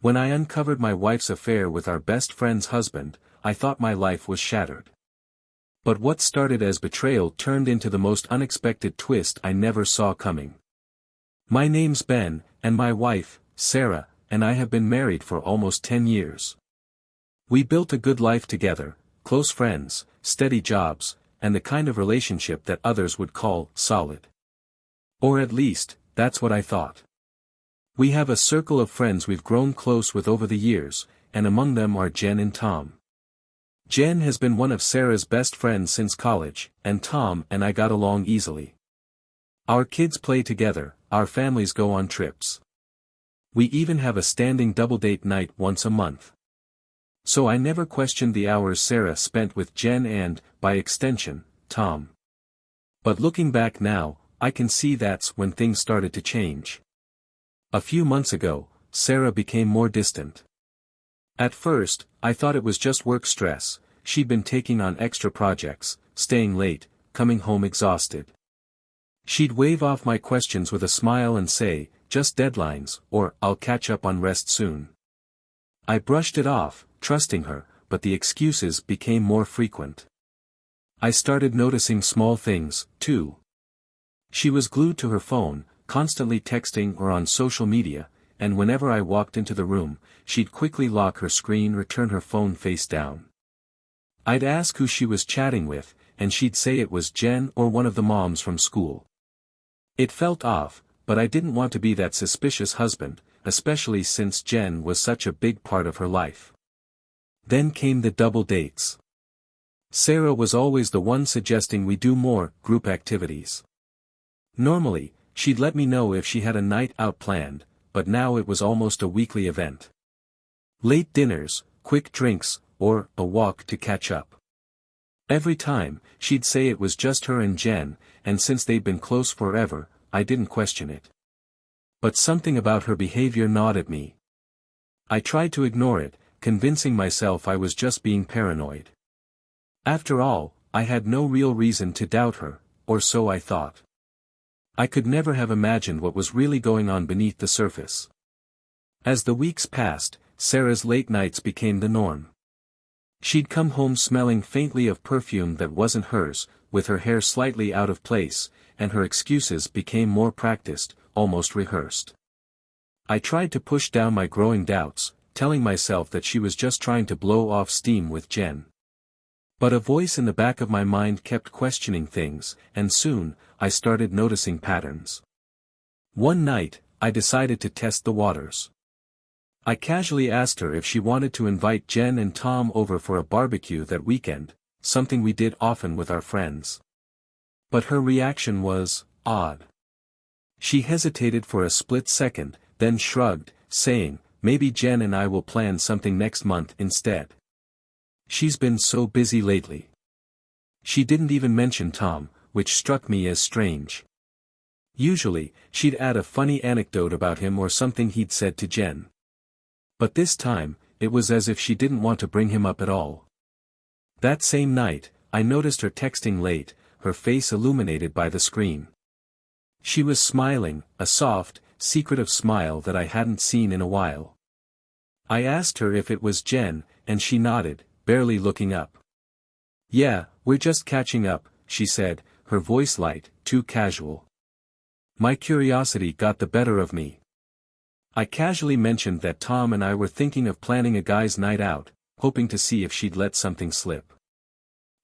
When I uncovered my wife's affair with our best friend's husband, I thought my life was shattered. But what started as betrayal turned into the most unexpected twist I never saw coming. My name's Ben, and my wife, Sarah, and I have been married for almost 10 years. We built a good life together, close friends, steady jobs, and the kind of relationship that others would call solid. Or at least, that's what I thought. We have a circle of friends we've grown close with over the years, and among them are Jen and Tom. Jen has been one of Sarah's best friends since college, and Tom and I got along easily. Our kids play together, our families go on trips. We even have a standing double date night once a month. So I never questioned the hours Sarah spent with Jen and, by extension, Tom. But looking back now, I can see that's when things started to change. A few months ago, Sarah became more distant. At first, I thought it was just work stress. She'd been taking on extra projects, staying late, coming home exhausted. She'd wave off my questions with a smile and say, "Just deadlines," or "I'll catch up on rest soon." I brushed it off, trusting her, but the excuses became more frequent. I started noticing small things, too. She was glued to her phone, constantly texting or on social media, and whenever I walked into the room, she'd quickly lock her screen or turn her phone face down. I'd ask who she was chatting with, and she'd say it was Jen or one of the moms from school. It felt off, but I didn't want to be that suspicious husband, especially since Jen was such a big part of her life. Then came the double dates. Sarah was always the one suggesting we do more group activities. Normally, she'd let me know if she had a night out planned, but now it was almost a weekly event. Late dinners, quick drinks, or a walk to catch up. Every time, she'd say it was just her and Jen, and since they'd been close forever, I didn't question it. But something about her behavior gnawed at me. I tried to ignore it, convincing myself I was just being paranoid. After all, I had no real reason to doubt her, or so I thought. I could never have imagined what was really going on beneath the surface. As the weeks passed, Sarah's late nights became the norm. She'd come home smelling faintly of perfume that wasn't hers, with her hair slightly out of place, and her excuses became more practiced, almost rehearsed. I tried to push down my growing doubts, telling myself that she was just trying to blow off steam with Jen. But a voice in the back of my mind kept questioning things, and soon, I started noticing patterns. One night, I decided to test the waters. I casually asked her if she wanted to invite Jen and Tom over for a barbecue that weekend, something we did often with our friends. But her reaction was odd. She hesitated for a split second, then shrugged, saying, "Maybe Jen and I will plan something next month instead. She's been so busy lately." She didn't even mention Tom, which struck me as strange. Usually, she'd add a funny anecdote about him or something he'd said to Jen. But this time, it was as if she didn't want to bring him up at all. That same night, I noticed her texting late, her face illuminated by the screen. She was smiling, a soft, secretive smile that I hadn't seen in a while. I asked her if it was Jen, and she nodded, barely looking up. "Yeah, we're just catching up," she said, her voice light, too casual. My curiosity got the better of me. I casually mentioned that Tom and I were thinking of planning a guys' night out, hoping to see if she'd let something slip.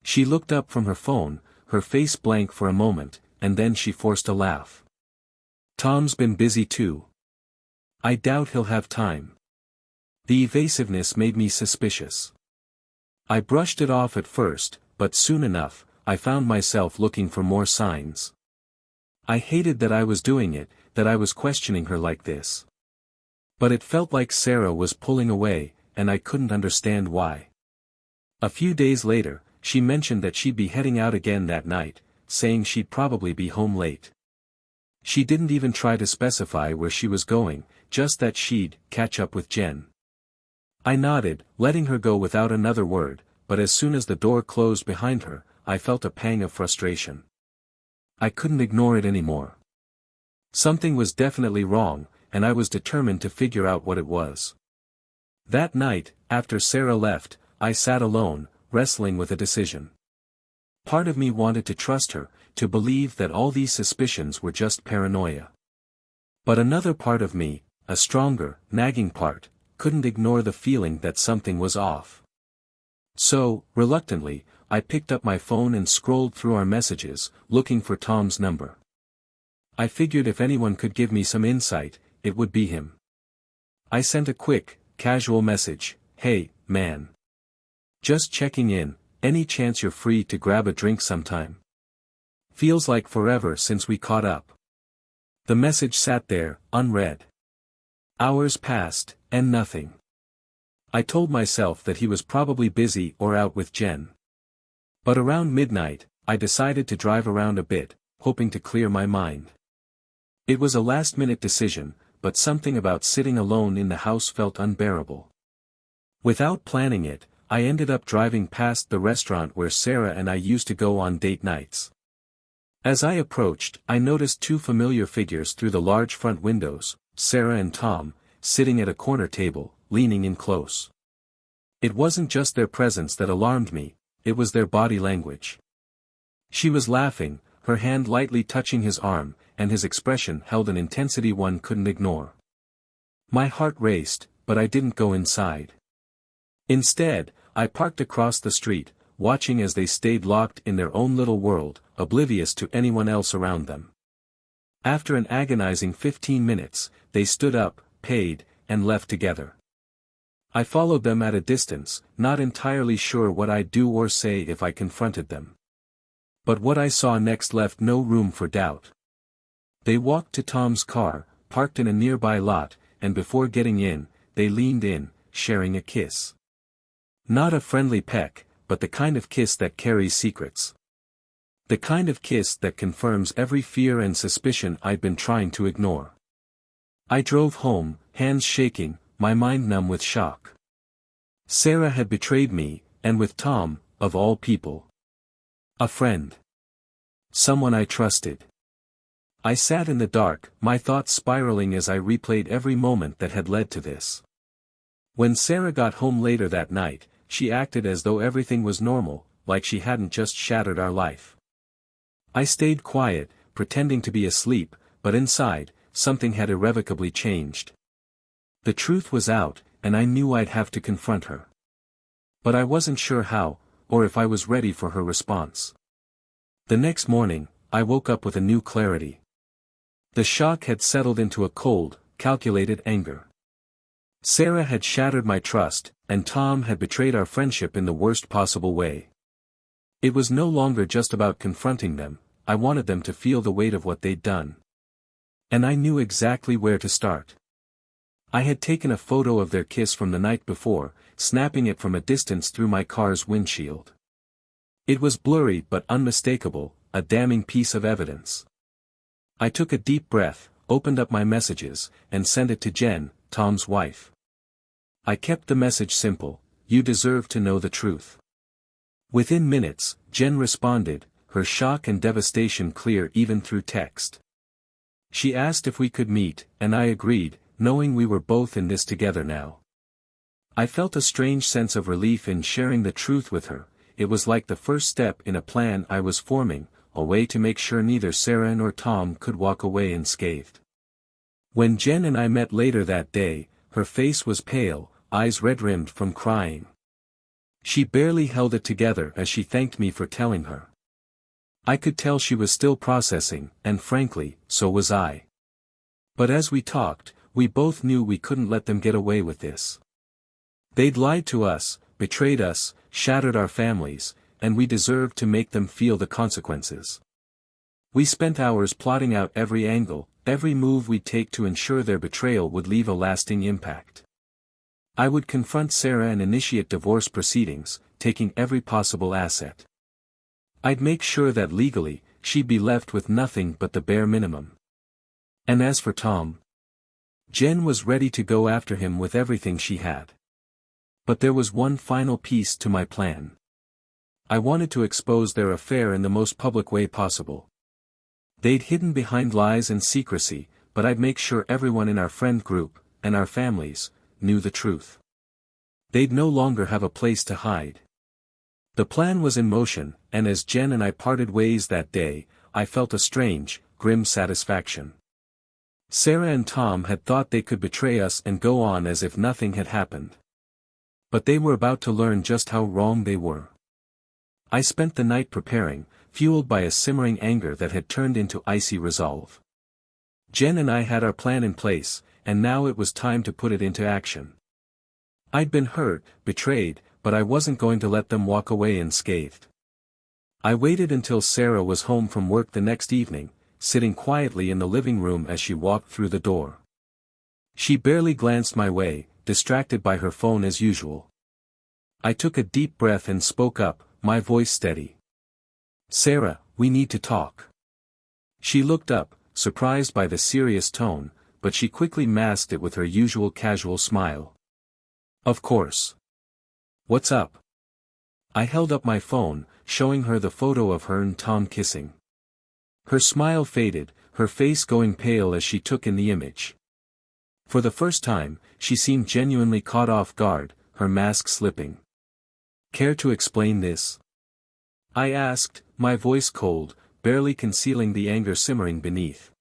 She looked up from her phone, her face blank for a moment, and then she forced a laugh. "Tom's been busy too. I doubt he'll have time." The evasiveness made me suspicious. I brushed it off at first, but soon enough, I found myself looking for more signs. I hated that I was doing it, that I was questioning her like this. But it felt like Sarah was pulling away, and I couldn't understand why. A few days later, she mentioned that she'd be heading out again that night, saying she'd probably be home late. She didn't even try to specify where she was going, just that she'd catch up with Jen. I nodded, letting her go without another word, but as soon as the door closed behind her, I felt a pang of frustration. I couldn't ignore it anymore. Something was definitely wrong, and I was determined to figure out what it was. That night, after Sarah left, I sat alone, wrestling with a decision. Part of me wanted to trust her, to believe that all these suspicions were just paranoia. But another part of me, a stronger, nagging part, couldn't ignore the feeling that something was off. So, reluctantly, I picked up my phone and scrolled through our messages, looking for Tom's number. I figured if anyone could give me some insight, it would be him. I sent a quick, casual message, "Hey, man. Just checking in, any chance you're free to grab a drink sometime? Feels like forever since we caught up." The message sat there, unread. Hours passed, and nothing. I told myself that he was probably busy or out with Jen. But around midnight, I decided to drive around a bit, hoping to clear my mind. It was a last-minute decision, but something about sitting alone in the house felt unbearable. Without planning it, I ended up driving past the restaurant where Sarah and I used to go on date nights. As I approached, I noticed two familiar figures through the large front windows, Sarah and Tom, sitting at a corner table, leaning in close. It wasn't just their presence that alarmed me, it was their body language. She was laughing, her hand lightly touching his arm, and his expression held an intensity one couldn't ignore. My heart raced, but I didn't go inside. Instead, I parked across the street, watching as they stayed locked in their own little world, oblivious to anyone else around them. After an agonizing 15 minutes, they stood up, paid, and left together. I followed them at a distance, not entirely sure what I'd do or say if I confronted them. But what I saw next left no room for doubt. They walked to Tom's car, parked in a nearby lot, and before getting in, they leaned in, sharing a kiss. Not a friendly peck, but the kind of kiss that carries secrets. The kind of kiss that confirms every fear and suspicion I'd been trying to ignore. I drove home, hands shaking, my mind numb with shock. Sarah had betrayed me, and with Tom, of all people. A friend. Someone I trusted. I sat in the dark, my thoughts spiraling as I replayed every moment that had led to this. When Sarah got home later that night, she acted as though everything was normal, like she hadn't just shattered our life. I stayed quiet, pretending to be asleep, but inside, something had irrevocably changed. The truth was out, and I knew I'd have to confront her. But I wasn't sure how, or if I was ready for her response. The next morning, I woke up with a new clarity. The shock had settled into a cold, calculated anger. Sarah had shattered my trust, and Tom had betrayed our friendship in the worst possible way. It was no longer just about confronting them, I wanted them to feel the weight of what they'd done. And I knew exactly where to start. I had taken a photo of their kiss from the night before, snapping it from a distance through my car's windshield. It was blurry but unmistakable, a damning piece of evidence. I took a deep breath, opened up my messages, and sent it to Jen, Tom's wife. I kept the message simple: "You deserve to know the truth." Within minutes, Jen responded, her shock and devastation clear even through text. She asked if we could meet, and I agreed, knowing we were both in this together now. I felt a strange sense of relief in sharing the truth with her. It was like the first step in a plan I was forming, a way to make sure neither Sarah nor Tom could walk away unscathed. When Jen and I met later that day, her face was pale, eyes red-rimmed from crying. She barely held it together as she thanked me for telling her. I could tell she was still processing, and frankly, so was I. But as we talked, we both knew we couldn't let them get away with this. They'd lied to us, betrayed us, shattered our families, and we deserved to make them feel the consequences. We spent hours plotting out every angle, every move we'd take to ensure their betrayal would leave a lasting impact. I would confront Sarah and initiate divorce proceedings, taking every possible asset. I'd make sure that legally, she'd be left with nothing but the bare minimum. And as for Tom, Jen was ready to go after him with everything she had. But there was one final piece to my plan. I wanted to expose their affair in the most public way possible. They'd hidden behind lies and secrecy, but I'd make sure everyone in our friend group, and our families, knew the truth. They'd no longer have a place to hide. The plan was in motion, and as Jen and I parted ways that day, I felt a strange, grim satisfaction. Sarah and Tom had thought they could betray us and go on as if nothing had happened. But they were about to learn just how wrong they were. I spent the night preparing, fueled by a simmering anger that had turned into icy resolve. Jen and I had our plan in place, and now it was time to put it into action. I'd been hurt, betrayed, but I wasn't going to let them walk away unscathed. I waited until Sarah was home from work the next evening, sitting quietly in the living room as she walked through the door. She barely glanced my way, distracted by her phone as usual. I took a deep breath and spoke up, my voice steady. "Sarah, we need to talk." She looked up, surprised by the serious tone, but she quickly masked it with her usual casual smile. "Of course. What's up?" I held up my phone, showing her the photo of her and Tom kissing. Her smile faded, her face going pale as she took in the image. For the first time, she seemed genuinely caught off guard, her mask slipping. "Care to explain this?" I asked, my voice cold, barely concealing the anger simmering beneath.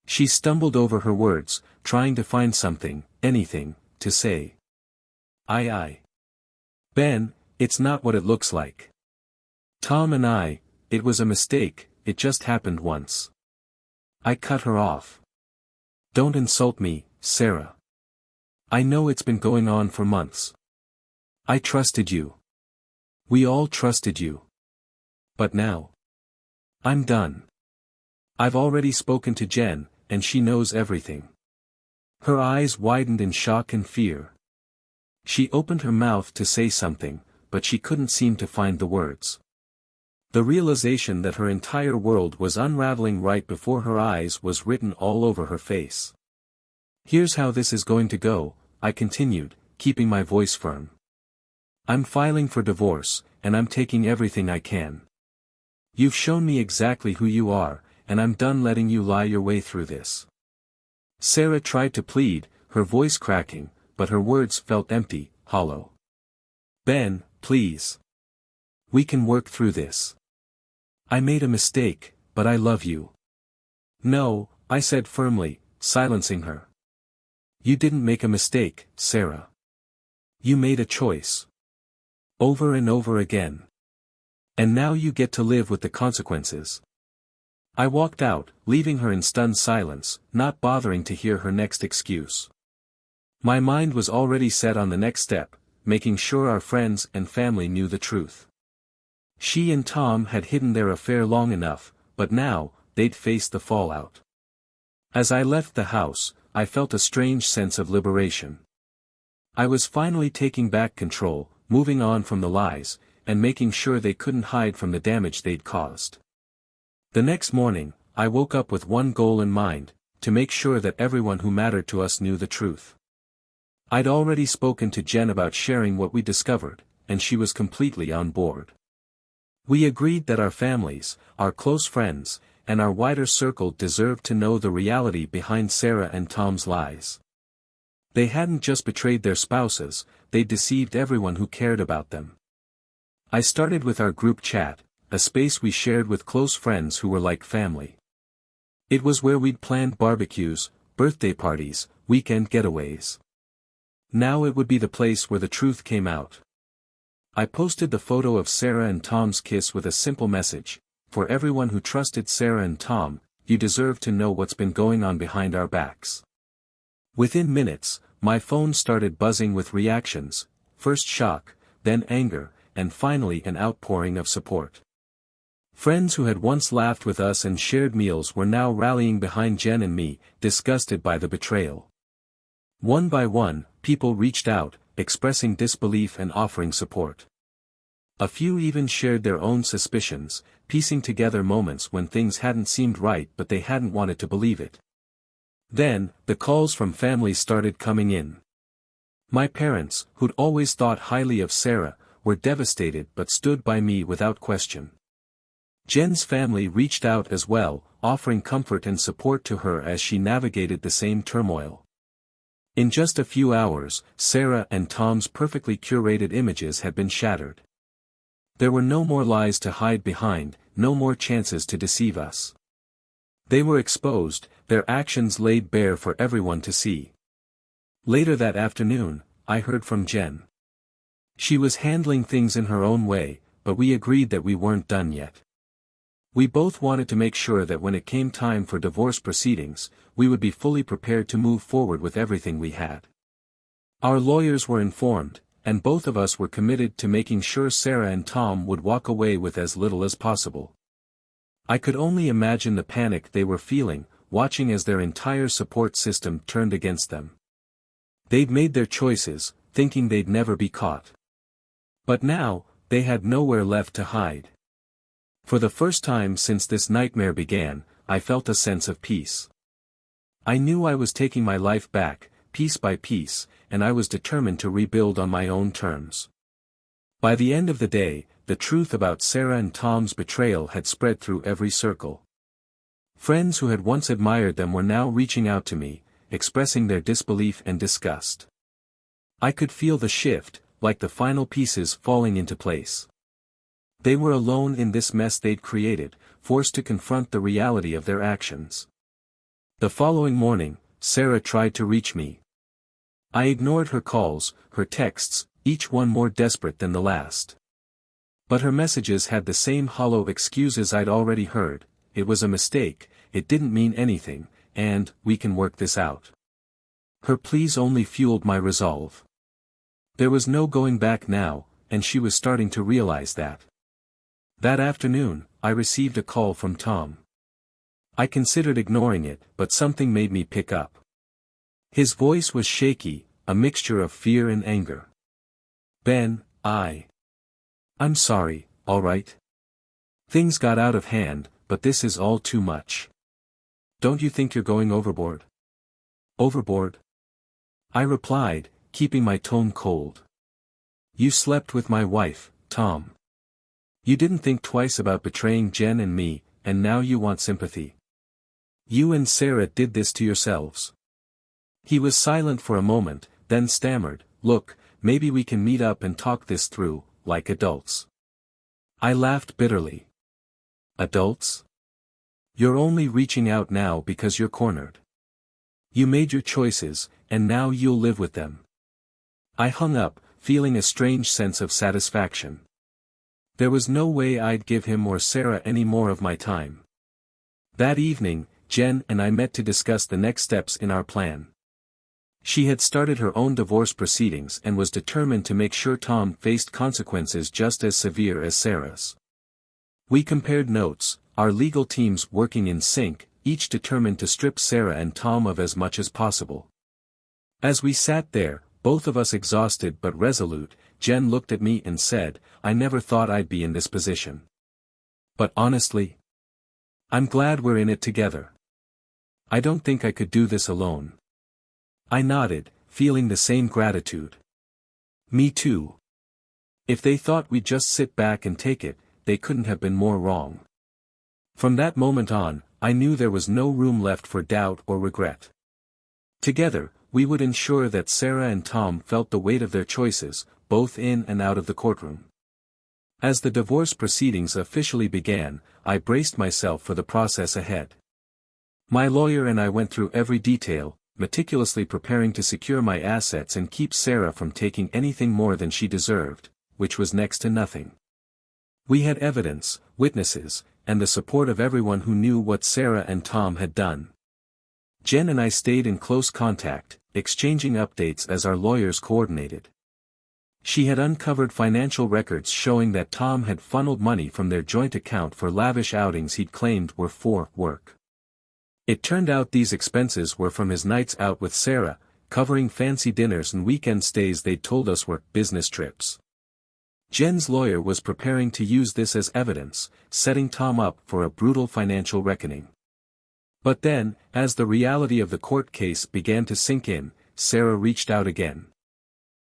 She stumbled over her words, trying to find something, anything, to say. Ben, it's not what it looks like. Tom and I, it was a mistake, it just happened once." I cut her off. "Don't insult me, Sarah. I know it's been going on for months. I trusted you. We all trusted you. But now, I'm done. I've already spoken to Jen, and she knows everything." Her eyes widened in shock and fear. She opened her mouth to say something, but she couldn't seem to find the words. The realization that her entire world was unraveling right before her eyes was written all over her face. "Here's how this is going to go," I continued, keeping my voice firm. "I'm filing for divorce, and I'm taking everything I can. You've shown me exactly who you are, and I'm done letting you lie your way through this." Sarah tried to plead, her voice cracking, but her words felt empty, hollow. "Ben, please. We can work through this. I made a mistake, but I love you." "No," I said firmly, silencing her. "You didn't make a mistake, Sarah. You made a choice. Over and over again. And now you get to live with the consequences." I walked out, leaving her in stunned silence, not bothering to hear her next excuse. My mind was already set on the next step, making sure our friends and family knew the truth. She and Tom had hidden their affair long enough, but now, they'd face the fallout. As I left the house, I felt a strange sense of liberation. I was finally taking back control, moving on from the lies, and making sure they couldn't hide from the damage they'd caused. The next morning, I woke up with one goal in mind, to make sure that everyone who mattered to us knew the truth. I'd already spoken to Jen about sharing what we discovered, and she was completely on board. We agreed that our families, our close friends, and our wider circle deserved to know the reality behind Sarah and Tom's lies. They hadn't just betrayed their spouses, they'd deceived everyone who cared about them. I started with our group chat, a space we shared with close friends who were like family. It was where we'd planned barbecues, birthday parties, weekend getaways. Now it would be the place where the truth came out. I posted the photo of Sarah and Tom's kiss with a simple message: "For everyone who trusted Sarah and Tom, you deserve to know what's been going on behind our backs." Within minutes, my phone started buzzing with reactions, first shock, then anger, and finally an outpouring of support. Friends who had once laughed with us and shared meals were now rallying behind Jen and me, disgusted by the betrayal. One by one, people reached out, expressing disbelief and offering support. A few even shared their own suspicions, piecing together moments when things hadn't seemed right but they hadn't wanted to believe it. Then, the calls from family started coming in. My parents, who'd always thought highly of Sarah, were devastated but stood by me without question. Jen's family reached out as well, offering comfort and support to her as she navigated the same turmoil. In just a few hours, Sarah and Tom's perfectly curated images had been shattered. There were no more lies to hide behind, no more chances to deceive us. They were exposed, their actions laid bare for everyone to see. Later that afternoon, I heard from Jen. She was handling things in her own way, but we agreed that we weren't done yet. We both wanted to make sure that when it came time for divorce proceedings, we would be fully prepared to move forward with everything we had. Our lawyers were informed, and both of us were committed to making sure Sarah and Tom would walk away with as little as possible. I could only imagine the panic they were feeling, watching as their entire support system turned against them. They'd made their choices, thinking they'd never be caught. But now, they had nowhere left to hide. For the first time since this nightmare began, I felt a sense of peace. I knew I was taking my life back, piece by piece, and I was determined to rebuild on my own terms. By the end of the day, the truth about Sarah and Tom's betrayal had spread through every circle. Friends who had once admired them were now reaching out to me, expressing their disbelief and disgust. I could feel the shift, like the final pieces falling into place. They were alone in this mess they'd created, forced to confront the reality of their actions. The following morning, Sarah tried to reach me. I ignored her calls, her texts, each one more desperate than the last. But her messages had the same hollow excuses I'd already heard: it was a mistake, it didn't mean anything, and, we can work this out. Her pleas only fueled my resolve. There was no going back now, and she was starting to realize that. That afternoon, I received a call from Tom. I considered ignoring it, but something made me pick up. His voice was shaky, a mixture of fear and anger. "Ben, I'm sorry, alright? Things got out of hand, but this is all too much. Don't you think you're going overboard?" "Overboard?" I replied, keeping my tone cold. "You slept with my wife, Tom. You didn't think twice about betraying Jen and me, and now you want sympathy. You and Sarah did this to yourselves." He was silent for a moment, then stammered, "Look, maybe we can meet up and talk this through, like adults." I laughed bitterly. "Adults? You're only reaching out now because you're cornered. You made your choices, and now you'll live with them." I hung up, feeling a strange sense of satisfaction. There was no way I'd give him or Sarah any more of my time. That evening, Jen and I met to discuss the next steps in our plan. She had started her own divorce proceedings and was determined to make sure Tom faced consequences just as severe as Sarah's. We compared notes, our legal teams working in sync, each determined to strip Sarah and Tom of as much as possible. As we sat there, both of us exhausted but resolute, Jen looked at me and said, "I never thought I'd be in this position. But honestly, I'm glad we're in it together. I don't think I could do this alone." I nodded, feeling the same gratitude. "Me too. If they thought we'd just sit back and take it, they couldn't have been more wrong." From that moment on, I knew there was no room left for doubt or regret. Together, we would ensure that Sarah and Tom felt the weight of their choices, both in and out of the courtroom. As the divorce proceedings officially began, I braced myself for the process ahead. My lawyer and I went through every detail, meticulously preparing to secure my assets and keep Sarah from taking anything more than she deserved, which was next to nothing. We had evidence, witnesses, and the support of everyone who knew what Sarah and Tom had done. Jen and I stayed in close contact, exchanging updates as our lawyers coordinated. She had uncovered financial records showing that Tom had funneled money from their joint account for lavish outings he'd claimed were for work. It turned out these expenses were from his nights out with Sarah, covering fancy dinners and weekend stays they'd told us were business trips. Jen's lawyer was preparing to use this as evidence, setting Tom up for a brutal financial reckoning. But then, as the reality of the court case began to sink in, Sarah reached out again.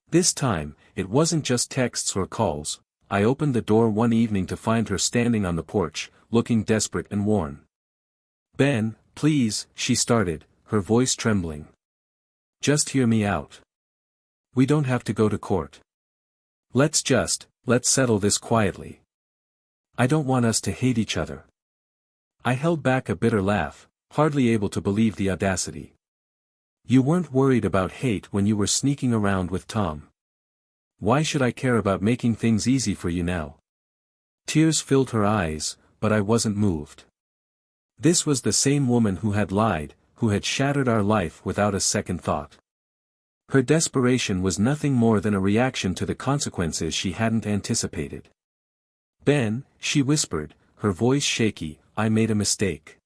This time, it wasn't just texts or calls. I opened the door one evening to find her standing on the porch, looking desperate and worn. "Ben, please," she started, her voice trembling. Just hear me out. We don't have to go to court. Let's settle this quietly. I don't want us to hate each other. I held back a bitter laugh, hardly able to believe the audacity. You weren't worried about hate when you were sneaking around with Tom. Why should I care about making things easy for you now? Tears filled her eyes, but I wasn't moved. This was the same woman who had lied, who had shattered our life without a second thought. Her desperation was nothing more than a reaction to the consequences she hadn't anticipated. Ben, she whispered, her voice shaky, I made a mistake.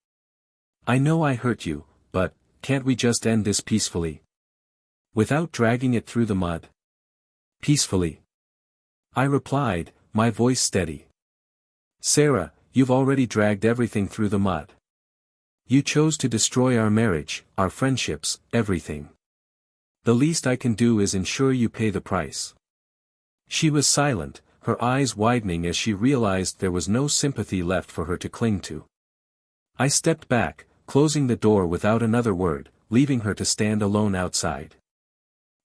I know I hurt you, but, can't we just end this peacefully? Without dragging it through the mud? Peacefully. I replied, my voice steady. Sarah, you've already dragged everything through the mud. You chose to destroy our marriage, our friendships, everything. The least I can do is ensure you pay the price. She was silent, her eyes widening as she realized there was no sympathy left for her to cling to. I stepped back, closing the door without another word, leaving her to stand alone outside.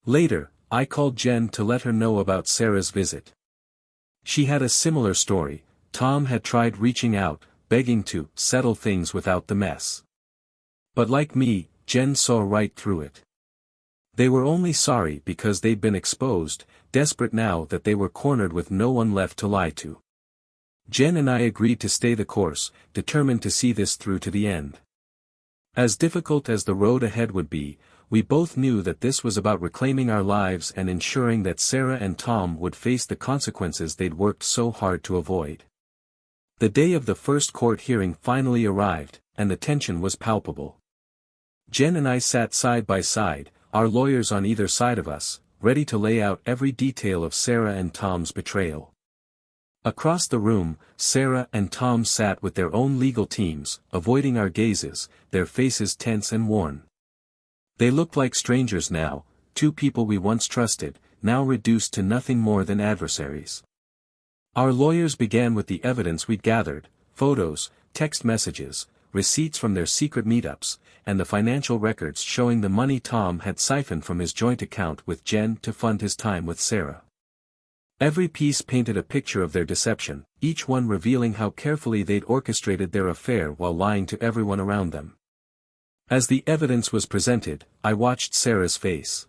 Later, I called Jen to let her know about Sarah's visit. She had a similar story. Tom had tried reaching out, begging to settle things without the mess. But like me, Jen saw right through it. They were only sorry because they'd been exposed, desperate now that they were cornered with no one left to lie to. Jen and I agreed to stay the course, determined to see this through to the end. As difficult as the road ahead would be, we both knew that this was about reclaiming our lives and ensuring that Sarah and Tom would face the consequences they'd worked so hard to avoid. The day of the first court hearing finally arrived, and the tension was palpable. Jen and I sat side by side, our lawyers on either side of us, ready to lay out every detail of Sarah and Tom's betrayal. Across the room, Sarah and Tom sat with their own legal teams, avoiding our gazes, their faces tense and worn. They looked like strangers now, two people we once trusted, now reduced to nothing more than adversaries. Our lawyers began with the evidence we'd gathered, photos, text messages, receipts from their secret meetups, and the financial records showing the money Tom had siphoned from his joint account with Jen to fund his time with Sarah. Every piece painted a picture of their deception, each one revealing how carefully they'd orchestrated their affair while lying to everyone around them. As the evidence was presented, I watched Sarah's face.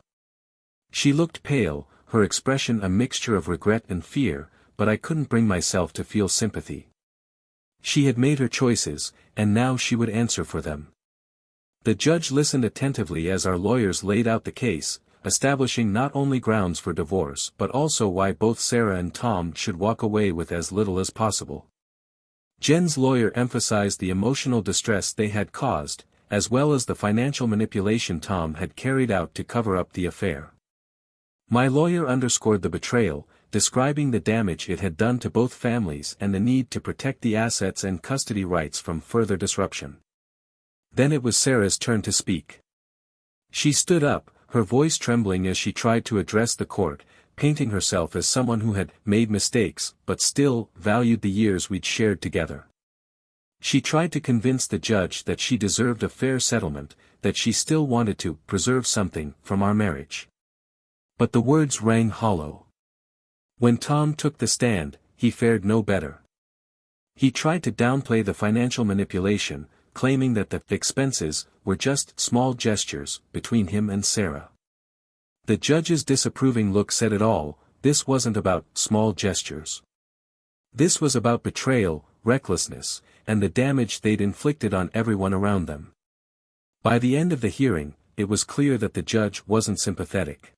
She looked pale, her expression a mixture of regret and fear, but I couldn't bring myself to feel sympathy. She had made her choices, and now she would answer for them. The judge listened attentively as our lawyers laid out the case, establishing not only grounds for divorce but also why both Sarah and Tom should walk away with as little as possible. Jen's lawyer emphasized the emotional distress they had caused, as well as the financial manipulation Tom had carried out to cover up the affair. My lawyer underscored the betrayal, describing the damage it had done to both families and the need to protect the assets and custody rights from further disruption. Then it was Sarah's turn to speak. She stood up, her voice trembling as she tried to address the court, painting herself as someone who had made mistakes but still valued the years we'd shared together. She tried to convince the judge that she deserved a fair settlement, that she still wanted to preserve something from our marriage. But the words rang hollow. When Tom took the stand, he fared no better. He tried to downplay the financial manipulation, claiming that the expenses were just small gestures between him and Sarah. The judge's disapproving look said it all. This wasn't about small gestures. This was about betrayal, recklessness, and the damage they'd inflicted on everyone around them. By the end of the hearing, it was clear that the judge wasn't sympathetic.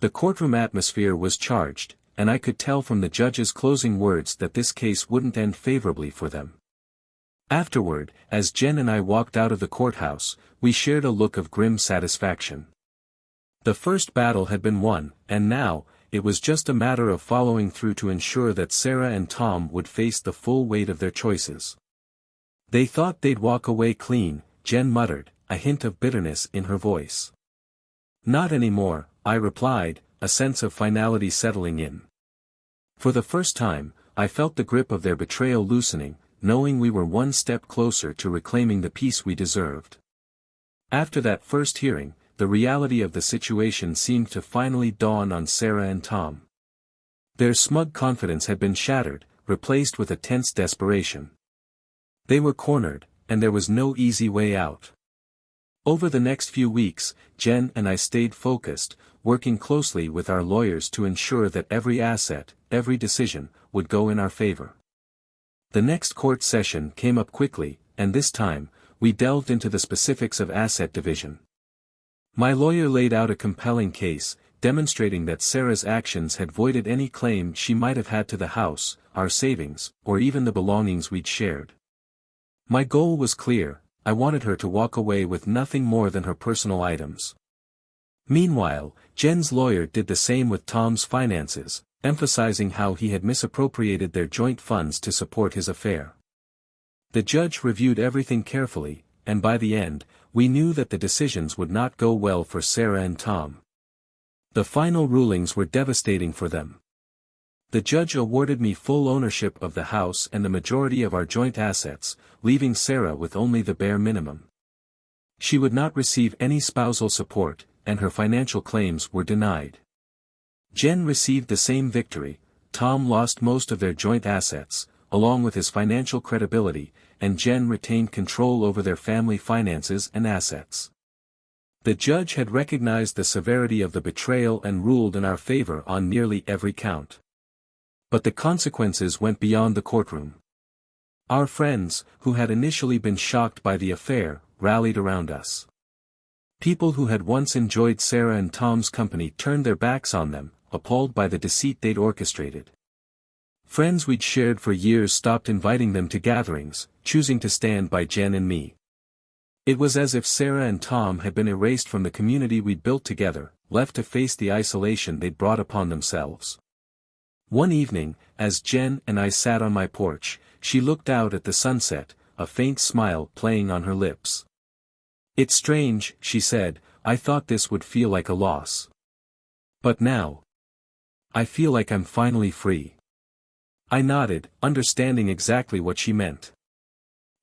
The courtroom atmosphere was charged, and I could tell from the judge's closing words that this case wouldn't end favorably for them. Afterward, as Jen and I walked out of the courthouse, we shared a look of grim satisfaction. The first battle had been won, and now, it was just a matter of following through to ensure that Sarah and Tom would face the full weight of their choices. They thought they'd walk away clean, Jen muttered, a hint of bitterness in her voice. Not anymore, I replied, a sense of finality settling in. For the first time, I felt the grip of their betrayal loosening, knowing we were one step closer to reclaiming the peace we deserved. After that first hearing, the reality of the situation seemed to finally dawn on Sarah and Tom. Their smug confidence had been shattered, replaced with a tense desperation. They were cornered, and there was no easy way out. Over the next few weeks, Jen and I stayed focused, working closely with our lawyers to ensure that every asset, every decision, would go in our favor. The next court session came up quickly, and this time, we delved into the specifics of asset division. My lawyer laid out a compelling case, demonstrating that Sarah's actions had voided any claim she might have had to the house, our savings, or even the belongings we'd shared. My goal was clear: I wanted her to walk away with nothing more than her personal items. Meanwhile, Jen's lawyer did the same with Tom's finances, emphasizing how he had misappropriated their joint funds to support his affair. The judge reviewed everything carefully, and by the end, we knew that the decisions would not go well for Sarah and Tom. The final rulings were devastating for them. The judge awarded me full ownership of the house and the majority of our joint assets, leaving Sarah with only the bare minimum. She would not receive any spousal support, and her financial claims were denied. Jen received the same victory. Tom lost most of their joint assets, along with his financial credibility, and Jen retained control over their family finances and assets. The judge had recognized the severity of the betrayal and ruled in our favor on nearly every count. But the consequences went beyond the courtroom. Our friends, who had initially been shocked by the affair, rallied around us. People who had once enjoyed Sarah and Tom's company turned their backs on them, appalled by the deceit they'd orchestrated. Friends we'd shared for years stopped inviting them to gatherings, choosing to stand by Jen and me. It was as if Sarah and Tom had been erased from the community we'd built together, left to face the isolation they'd brought upon themselves. One evening, as Jen and I sat on my porch, she looked out at the sunset, a faint smile playing on her lips. "It's strange," she said, "I thought this would feel like a loss. But now, I feel like I'm finally free." I nodded, understanding exactly what she meant.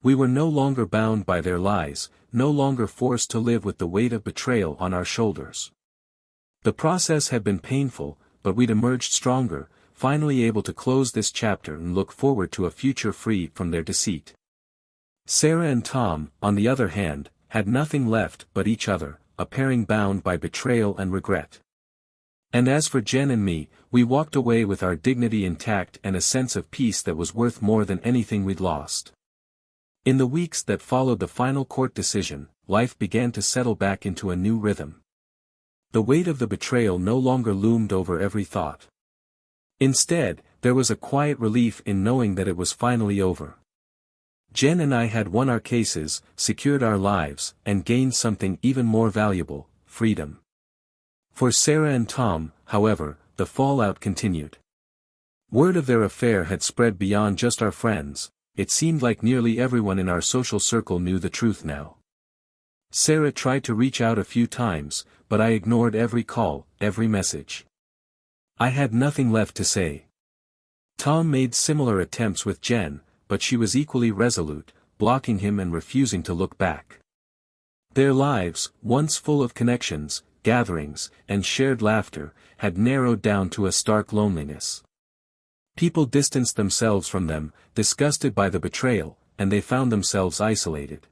We were no longer bound by their lies, no longer forced to live with the weight of betrayal on our shoulders. The process had been painful, but we'd emerged stronger, finally able to close this chapter and look forward to a future free from their deceit. Sarah and Tom, on the other hand, had nothing left but each other, a pairing bound by betrayal and regret. And as for Jen and me, we walked away with our dignity intact and a sense of peace that was worth more than anything we'd lost. In the weeks that followed the final court decision, life began to settle back into a new rhythm. The weight of the betrayal no longer loomed over every thought. Instead, there was a quiet relief in knowing that it was finally over. Jen and I had won our cases, secured our lives, and gained something even more valuable: freedom. For Sarah and Tom, however, the fallout continued. Word of their affair had spread beyond just our friends. It seemed like nearly everyone in our social circle knew the truth now. Sarah tried to reach out a few times, but I ignored every call, every message. I had nothing left to say. Tom made similar attempts with Jen, but she was equally resolute, blocking him and refusing to look back. Their lives, once full of connections, gatherings, and shared laughter, had narrowed down to a stark loneliness. People distanced themselves from them, disgusted by the betrayal, and they found themselves isolated.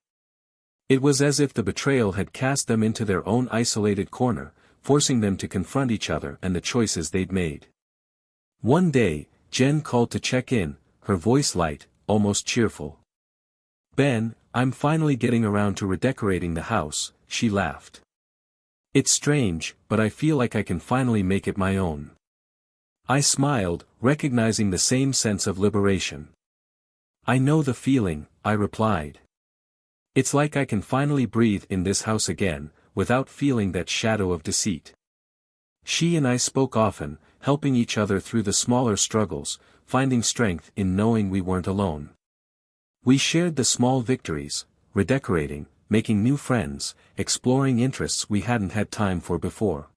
It was as if the betrayal had cast them into their own isolated corner, forcing them to confront each other and the choices they'd made. One day, Jen called to check in, her voice light, almost cheerful. "Ben, I'm finally getting around to redecorating the house," she laughed. "It's strange, but I feel like I can finally make it my own." I smiled, recognizing the same sense of liberation. "I know the feeling," I replied. "It's like I can finally breathe in this house again, without feeling that shadow of deceit." She and I spoke often, helping each other through the smaller struggles, finding strength in knowing we weren't alone. We shared the small victories, redecorating, making new friends, exploring interests we hadn't had time for before.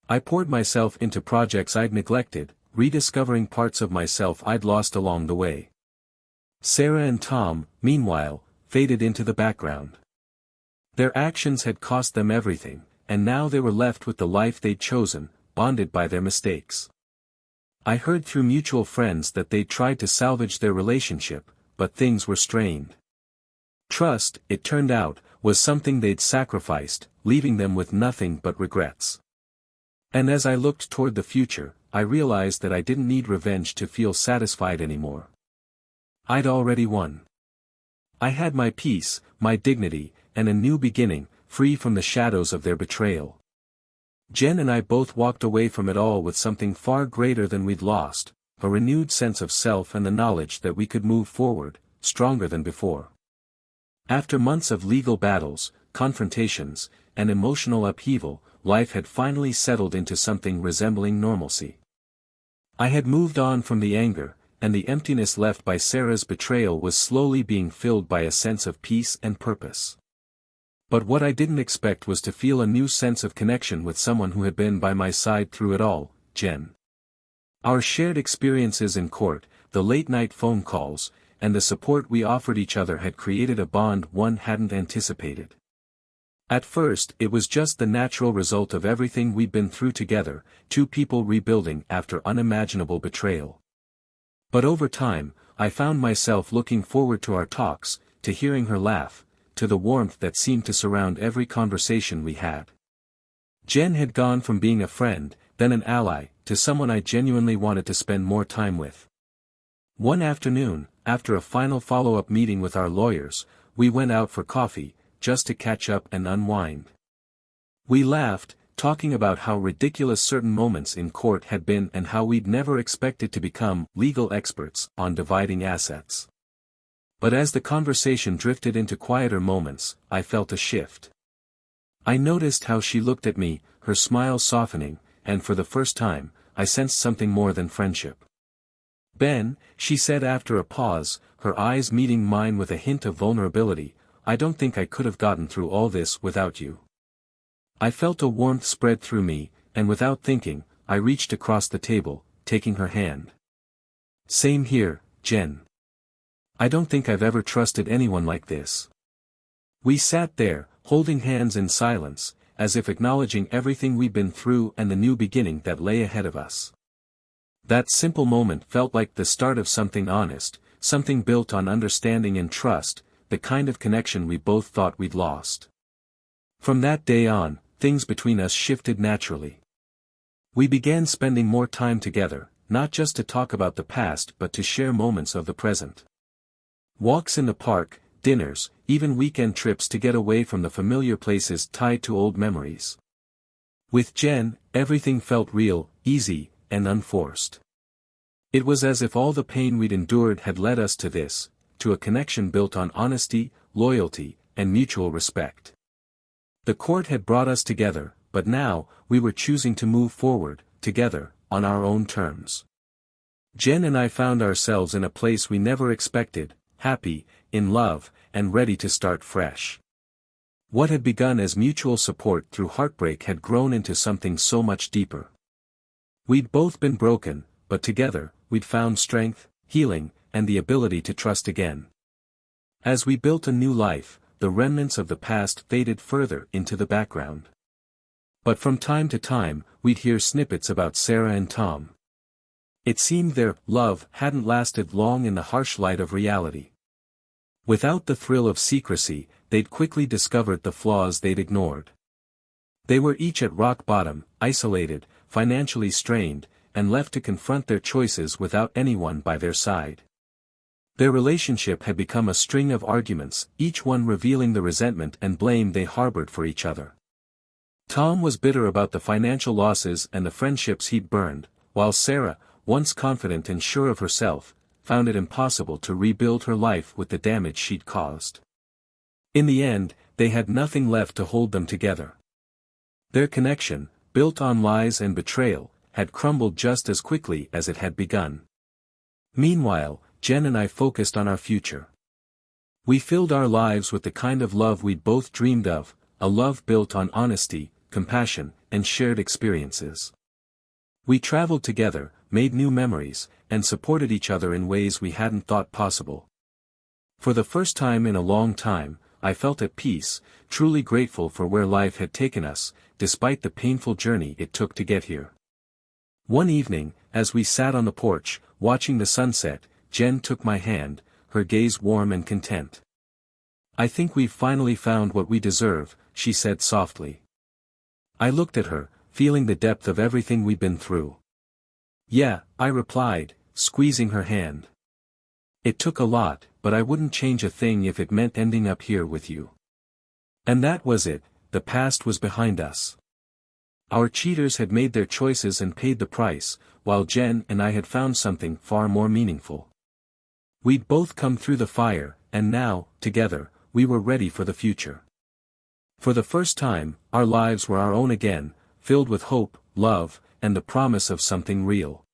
I poured myself into projects I'd neglected, rediscovering parts of myself I'd lost along the way. Sarah and Tom, meanwhile, faded into the background. Their actions had cost them everything, and now they were left with the life they'd chosen, bonded by their mistakes. I heard through mutual friends that they'd tried to salvage their relationship, but things were strained. Trust, it turned out, was something they'd sacrificed, leaving them with nothing but regrets. And as I looked toward the future, I realized that I didn't need revenge to feel satisfied anymore. I'd already won. I had my peace, my dignity, and a new beginning, free from the shadows of their betrayal. Jen and I both walked away from it all with something far greater than we'd lost, a renewed sense of self and the knowledge that we could move forward, stronger than before. After months of legal battles, confrontations, and emotional upheaval, life had finally settled into something resembling normalcy. I had moved on from the anger, and the emptiness left by Sarah's betrayal was slowly being filled by a sense of peace and purpose. But what I didn't expect was to feel a new sense of connection with someone who had been by my side through it all, Jen. Our shared experiences in court, the late-night phone calls, and the support we offered each other had created a bond one hadn't anticipated. At first, it was just the natural result of everything we'd been through together, two people rebuilding after unimaginable betrayal. But over time, I found myself looking forward to our talks, to hearing her laugh, to the warmth that seemed to surround every conversation we had. Jen had gone from being a friend, then an ally, to someone I genuinely wanted to spend more time with. One afternoon, after a final follow-up meeting with our lawyers, we went out for coffee, just to catch up and unwind. We laughed, talking about how ridiculous certain moments in court had been and how we'd never expected to become legal experts on dividing assets. But as the conversation drifted into quieter moments, I felt a shift. I noticed how she looked at me, her smile softening, and for the first time, I sensed something more than friendship. "Ben," she said after a pause, her eyes meeting mine with a hint of vulnerability, "I don't think I could have gotten through all this without you." I felt a warmth spread through me, and without thinking, I reached across the table, taking her hand. "Same here, Jen. I don't think I've ever trusted anyone like this." We sat there, holding hands in silence, as if acknowledging everything we'd been through and the new beginning that lay ahead of us. That simple moment felt like the start of something honest, something built on understanding and trust, the kind of connection we both thought we'd lost. From that day on, things between us shifted naturally. We began spending more time together, not just to talk about the past but to share moments of the present. Walks in the park, dinners, even weekend trips to get away from the familiar places tied to old memories. With Jen, everything felt real, easy, and unforced. It was as if all the pain we'd endured had led us to this, to a connection built on honesty, loyalty, and mutual respect. The court had brought us together, but now, we were choosing to move forward, together, on our own terms. Jen and I found ourselves in a place we never expected, happy, in love, and ready to start fresh. What had begun as mutual support through heartbreak had grown into something so much deeper. We'd both been broken, but together, we'd found strength, healing, and the ability to trust again. As we built a new life, the remnants of the past faded further into the background. But from time to time, we'd hear snippets about Sarah and Tom. It seemed their love hadn't lasted long in the harsh light of reality. Without the thrill of secrecy, they'd quickly discovered the flaws they'd ignored. They were each at rock bottom, isolated, financially strained, and left to confront their choices without anyone by their side. Their relationship had become a string of arguments, each one revealing the resentment and blame they harbored for each other. Tom was bitter about the financial losses and the friendships he'd burned, while Sarah, once confident and sure of herself, found it impossible to rebuild her life with the damage she'd caused. In the end, they had nothing left to hold them together. Their connection, built on lies and betrayal, had crumbled just as quickly as it had begun. Meanwhile, Jen and I focused on our future. We filled our lives with the kind of love we'd both dreamed of, a love built on honesty, compassion, and shared experiences. We traveled together, made new memories, and supported each other in ways we hadn't thought possible. For the first time in a long time, I felt at peace, truly grateful for where life had taken us, despite the painful journey it took to get here. One evening, as we sat on the porch, watching the sunset, Jen took my hand, her gaze warm and content. "I think we've finally found what we deserve," she said softly. I looked at her, feeling the depth of everything we'd been through. "Yeah," I replied, squeezing her hand. "It took a lot, but I wouldn't change a thing if it meant ending up here with you." And that was it, the past was behind us. Our cheaters had made their choices and paid the price, while Jen and I had found something far more meaningful. We'd both come through the fire, and now, together, we were ready for the future. For the first time, our lives were our own again, filled with hope, love, and the promise of something real.